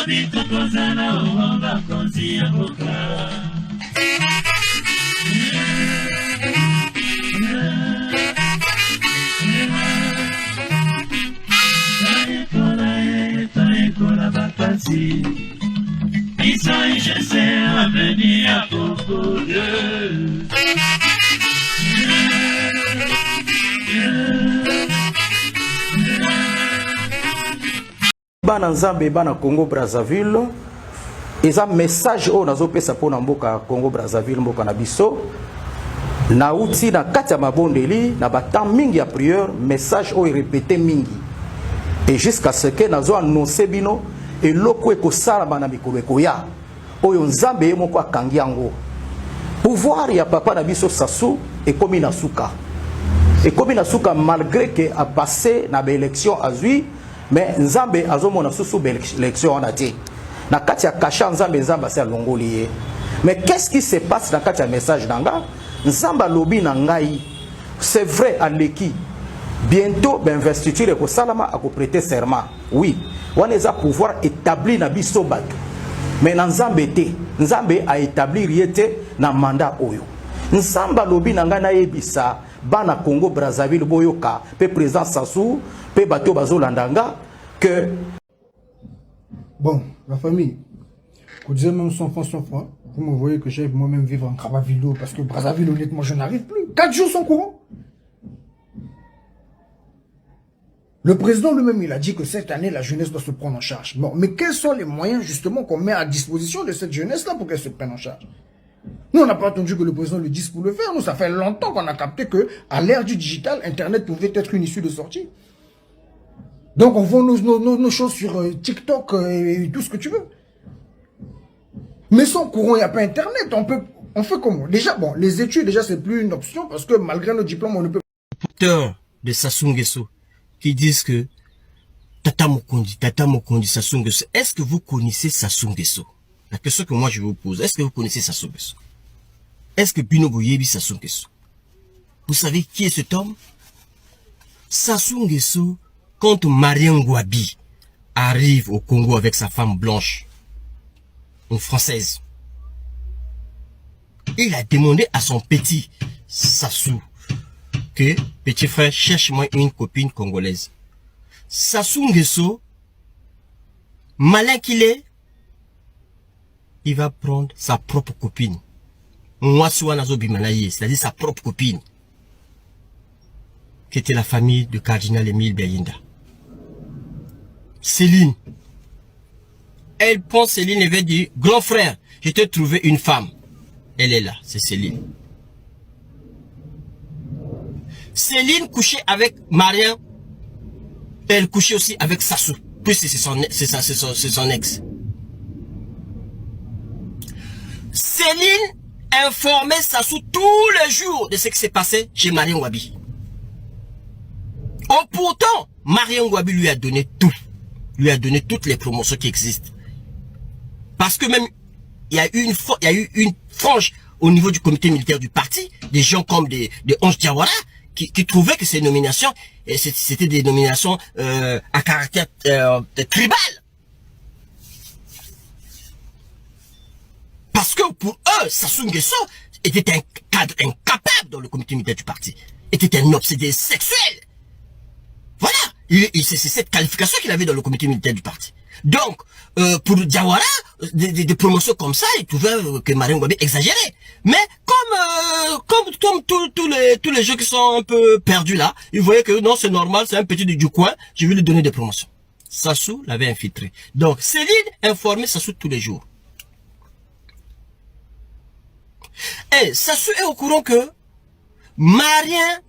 Je sais revenir pour vous deux. Bana Nzambe bana Congo Brazzaville eza message o nazo pesa pona mboka Congo Brazzaville mboka na biso na uti na kati ya mabondeli na batam mingi ya prière message o répété mingi et jusqu'à ce que nazo annoncer bino eloko ekosala na mikolo ekoya oyo Nzambe moko akangi yango pouvoir ya papa na biso Sassou ekomi na suka malgré que a passé na ba élection azui mais Nzambe azomona susu ba élection on a dit na kati ya kasha Nzambe asa longoli mais qu'est-ce qui se passe na kati ya message nanga Nzamba lobi na ngai c'est vrai aleki bientôt l'investiture ko salama a ko prêter serment oui on a pouvoir établir na biso bato mais Nzambe te Nzambe a établir yete na mandat oyo Nzamba lobi na ngai na yebisa bana Congo Brazzaville boyoka pe président Sassou pe bato bazolandanga que bon la famille vous disiez même sans franc vous me voyez que j'aille moi-même vivre en Brazzaville parce que Brazzaville honnêtement je n'arrive plus 4 jours sans courant. Le président lui-même, il a dit que cette année, la jeunesse doit se prendre en charge. Bon, mais quels sont les moyens, justement, qu'on met à disposition de cette jeunesse-là pour qu'elle se prenne en charge? Nous, on n'a pas attendu que le président le dise pour le faire. Nous, ça fait longtemps qu'on a capté que, à l'ère du digital, Internet pouvait être une issue de sortie. Donc, on vend nos choses sur TikTok et tout ce que tu veux. Mais sans courant, il n'y a pas Internet. On fait comment? Déjà, bon, les études, déjà, c'est plus une option parce que malgré nos diplômes, on ne peut pas. De Sassou Nguesso qui disent que Tata Mokondi, Sassou Nguesso. Est-ce que vous connaissez Sassou Nguesso? La question que moi je vous pose, est-ce que vous connaissez Sassou Nguesso? Est-ce que Bino Boyebi Sassou Nguesso? Vous savez qui est cet homme? Sassou Nguesso, quand Marien Ngouabi arrive au Congo avec sa femme blanche, une française, il a demandé à son petit Sassou que, petit frère, cherche-moi une copine congolaise. Sassou Nguesso, malin qu'il est, il va prendre sa propre copine. C'est-à-dire sa propre copine, qui était la famille du cardinal Émile Beyinda. Céline. Elle prend Céline et veut dire, grand frère, je t'ai trouvé une femme. Elle est là, c'est Céline. Céline couchait avec Marien, elle couchait aussi avec Sassou, puisque c'est son ex. Céline informait Sassou tous les jours de ce qui s'est passé chez Marien Ngouabi. Oh, pourtant, Marien Ngouabi lui a donné tout. Lui a donné toutes les promotions qui existent. Parce que même, il y a eu une frange au niveau du comité militaire du parti, des gens comme des Onge Diawara, qui trouvaient que ces nominations, c'était des nominations à caractère tribal. Parce que pour eux, Sassou Nguesso était un cadre incapable dans le comité militaire du parti. Était un obsédé sexuel. Voilà. C'est cette qualification qu'il avait dans le comité militaire du parti. Donc, pour Diawara, des promotions comme ça, ils trouvaient que Marien Ngouabi exagérait. Mais comme tous les gens qui sont un peu perdus là, ils voyaient que non, c'est normal, c'est un petit du coin, je vais lui donner des promotions. Sassou l'avait infiltré. Donc, Céline informait Sassou tous les jours. Et Sassou est au courant que Marien,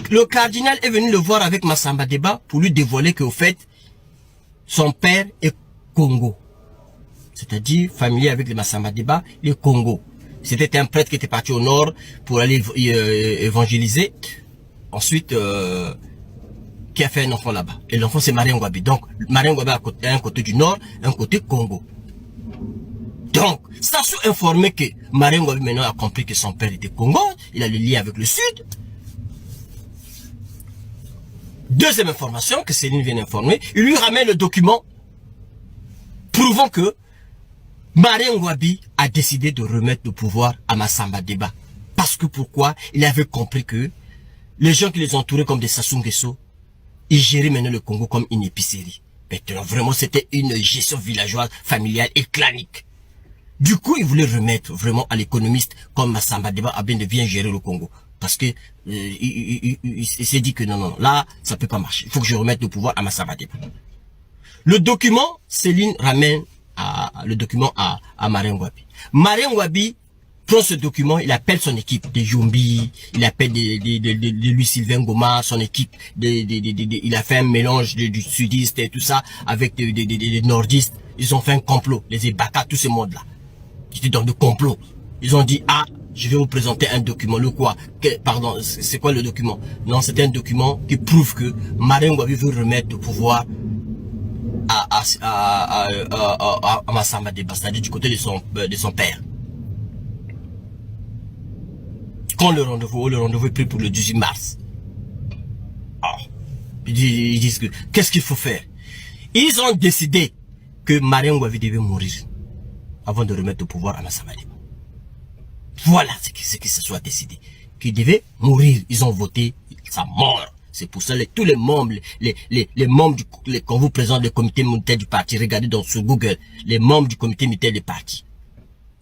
le cardinal, est venu le voir avec Massamba Deba pour lui dévoiler qu'au fait, son père est Congo. C'est-à-dire familier avec les Massamba Deba, le Congo. C'était un prêtre qui était parti au nord pour aller évangéliser. Ensuite, qui a fait un enfant là-bas. Et l'enfant c'est Marien Ngouabi. Donc, Marien Ngouabi a un côté du nord, un côté Congo. Donc, Sassou informé que Marien Ngouabi maintenant a compris que son père était Congo. Il a le lien avec le sud. Deuxième information que Céline vient d'informer, il lui ramène le document prouvons que Marien Ngouabi a décidé de remettre le pouvoir à Massamba Deba. Parce que pourquoi? Il avait compris que les gens qui les entouraient comme des Sassou Nguesso, ils géraient maintenant le Congo comme une épicerie. Maintenant, vraiment, c'était une gestion villageoise, familiale et clanique. Du coup, il voulait remettre vraiment à l'économiste comme Massamba Deba a bien de bien gérer le Congo. Parce que il s'est dit que non, là, ça peut pas marcher. Il faut que je remette le pouvoir à Massamba Deba. Le document, Céline ramène le document à Marien Ngouabi. Marien Ngouabi prend ce document, il appelle son équipe de Yombi, il appelle de Louis-Sylvain Goma, son équipe, il a fait un mélange du sudiste et tout ça, avec des nordistes. Ils ont fait un complot, les Ebaka, tous ces mondes-là. Ils étaient dans le complot. Ils ont dit, ah, je vais vous présenter un document. Le quoi? Pardon, c'est quoi le document? Non, c'est un document qui prouve que Marien Ngouabi veut remettre le pouvoir à Massamba Deba, c'est-à-dire du côté de son père. Quand le rendez-vous est pris pour le 18 mars. Oh, ils disent que, qu'est-ce qu'il faut faire? Ils ont décidé que Marien Ngouabi devait mourir avant de remettre le pouvoir à Massamba Deba. Voilà ce qui se soit décidé. Qu'il devait mourir. Ils ont voté sa mort. C'est pour ça que tous les membres, les membres quand vous présentez le comité militaire du parti, regardez sur Google, les membres du comité militaire du parti.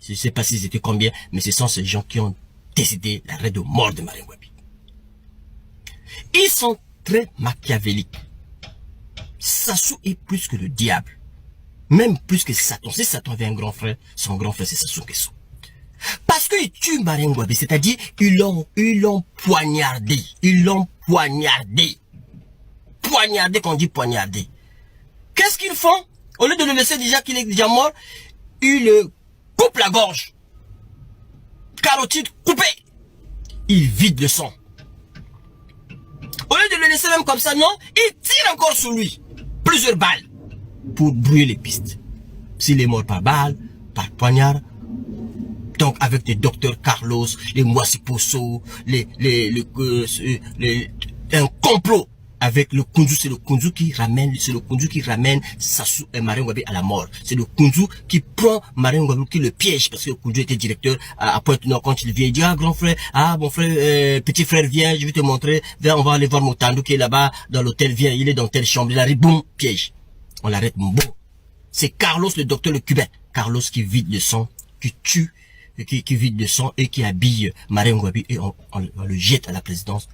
Je ne sais pas s'ils étaient combien, mais ce sont ces gens qui ont décidé l'arrêt de mort de Marien Ngouabi. Ils sont très machiavéliques. Sassou est plus que le diable. Même plus que Satan. Si Satan avait un grand frère, son grand frère c'est Sassou Nguesso. Parce qu'ils tuent Marien Ngouabi, c'est-à-dire ils l'ont poignardé. Ils l'ont poignardé. Poignardé, qu'on dit poignardé. Qu'est-ce qu'ils font? Au lieu de le laisser déjà qu'il est déjà mort, ils le coupent la gorge. Carotide coupée. Ils vident le sang. Au lieu de le laisser même comme ça, non, ils tirent encore sur lui. Plusieurs balles. Pour brouiller les pistes. S'il est mort par balle, par poignard, donc avec les docteurs Carlos, les Mwasiposo, un complot avec le Kunzu, c'est le Kunzu qui ramène Sassou et Marien Ngouabi à la mort. C'est le Kunzu qui prend Marien Ngouabi, qui le piège, parce que le Kunzu était directeur à Pointe-Nord. Quand il vient, il dit, ah grand frère, ah mon frère, petit frère, viens, je vais te montrer, viens, on va aller voir Motandou qui est là-bas dans l'hôtel, viens, il est dans telle chambre, il arrive, boum, piège. On l'arrête, bon. C'est Carlos, le docteur, le cubain. Carlos qui vide le sang, qui tue, qui vide le sang et qui habille Marien Ngouabi et on le jette à la présidence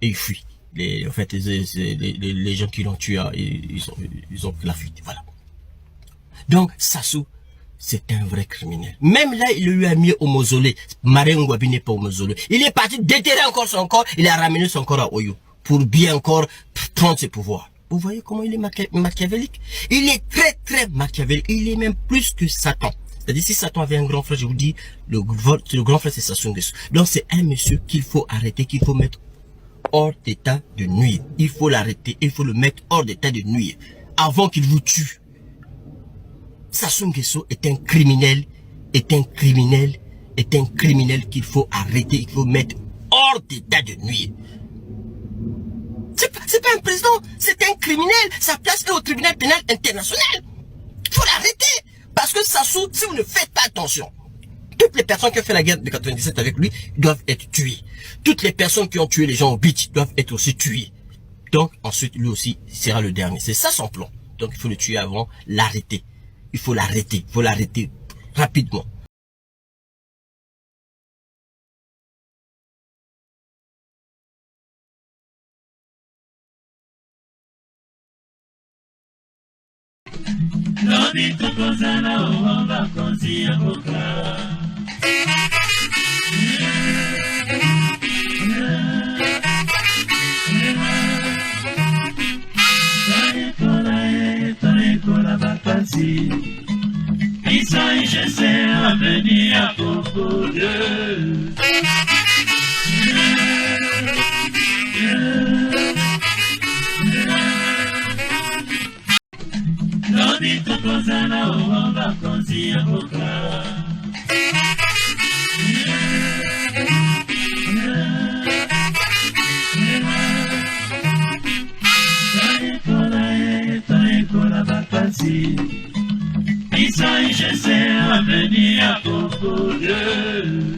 et il fuit. En fait, les gens qui l'ont tué, ils ont pris la fuite. Voilà. Donc, Sassou, c'est un vrai criminel. Même là, il lui a mis au mausolée. Marien Ngouabi n'est pas au mausolée. Il est parti déterrer encore son corps. Il a ramené son corps à Oyo pour bien encore prendre ses pouvoirs. Vous voyez comment il est machiavélique? Il est très, très machiavélique. Il est même plus que Satan. C'est-à-dire, si Satan avait un grand frère, je vous dis, le grand frère, c'est Sassou Nguesso. Donc, c'est un monsieur qu'il faut arrêter, qu'il faut mettre hors d'état de nuire. Il faut l'arrêter, il faut le mettre hors d'état de nuire. Avant qu'il vous tue. Sassou Nguesso est un criminel qu'il faut arrêter, il faut mettre hors d'état de nuire. C'est pas un président, c'est un criminel. Sa place est au tribunal pénal international. Il faut l'arrêter. Parce que Sassou, si vous ne faites pas attention, toutes les personnes qui ont fait la guerre de 97 avec lui doivent être tuées. Toutes les personnes qui ont tué les gens au beach doivent être aussi tuées. Donc, ensuite, lui aussi sera le dernier. C'est ça son plan. Donc, il faut le tuer avant, l'arrêter. Il faut l'arrêter rapidement. Lodi tokozala o bakonzi ya boka. Toyekola bakansi. Isa ijese aveni ya Congo de. Lodi tokozala o bakonzi ya boka. Toyekola bakansi. Isa IGC avenir Congo Dieu.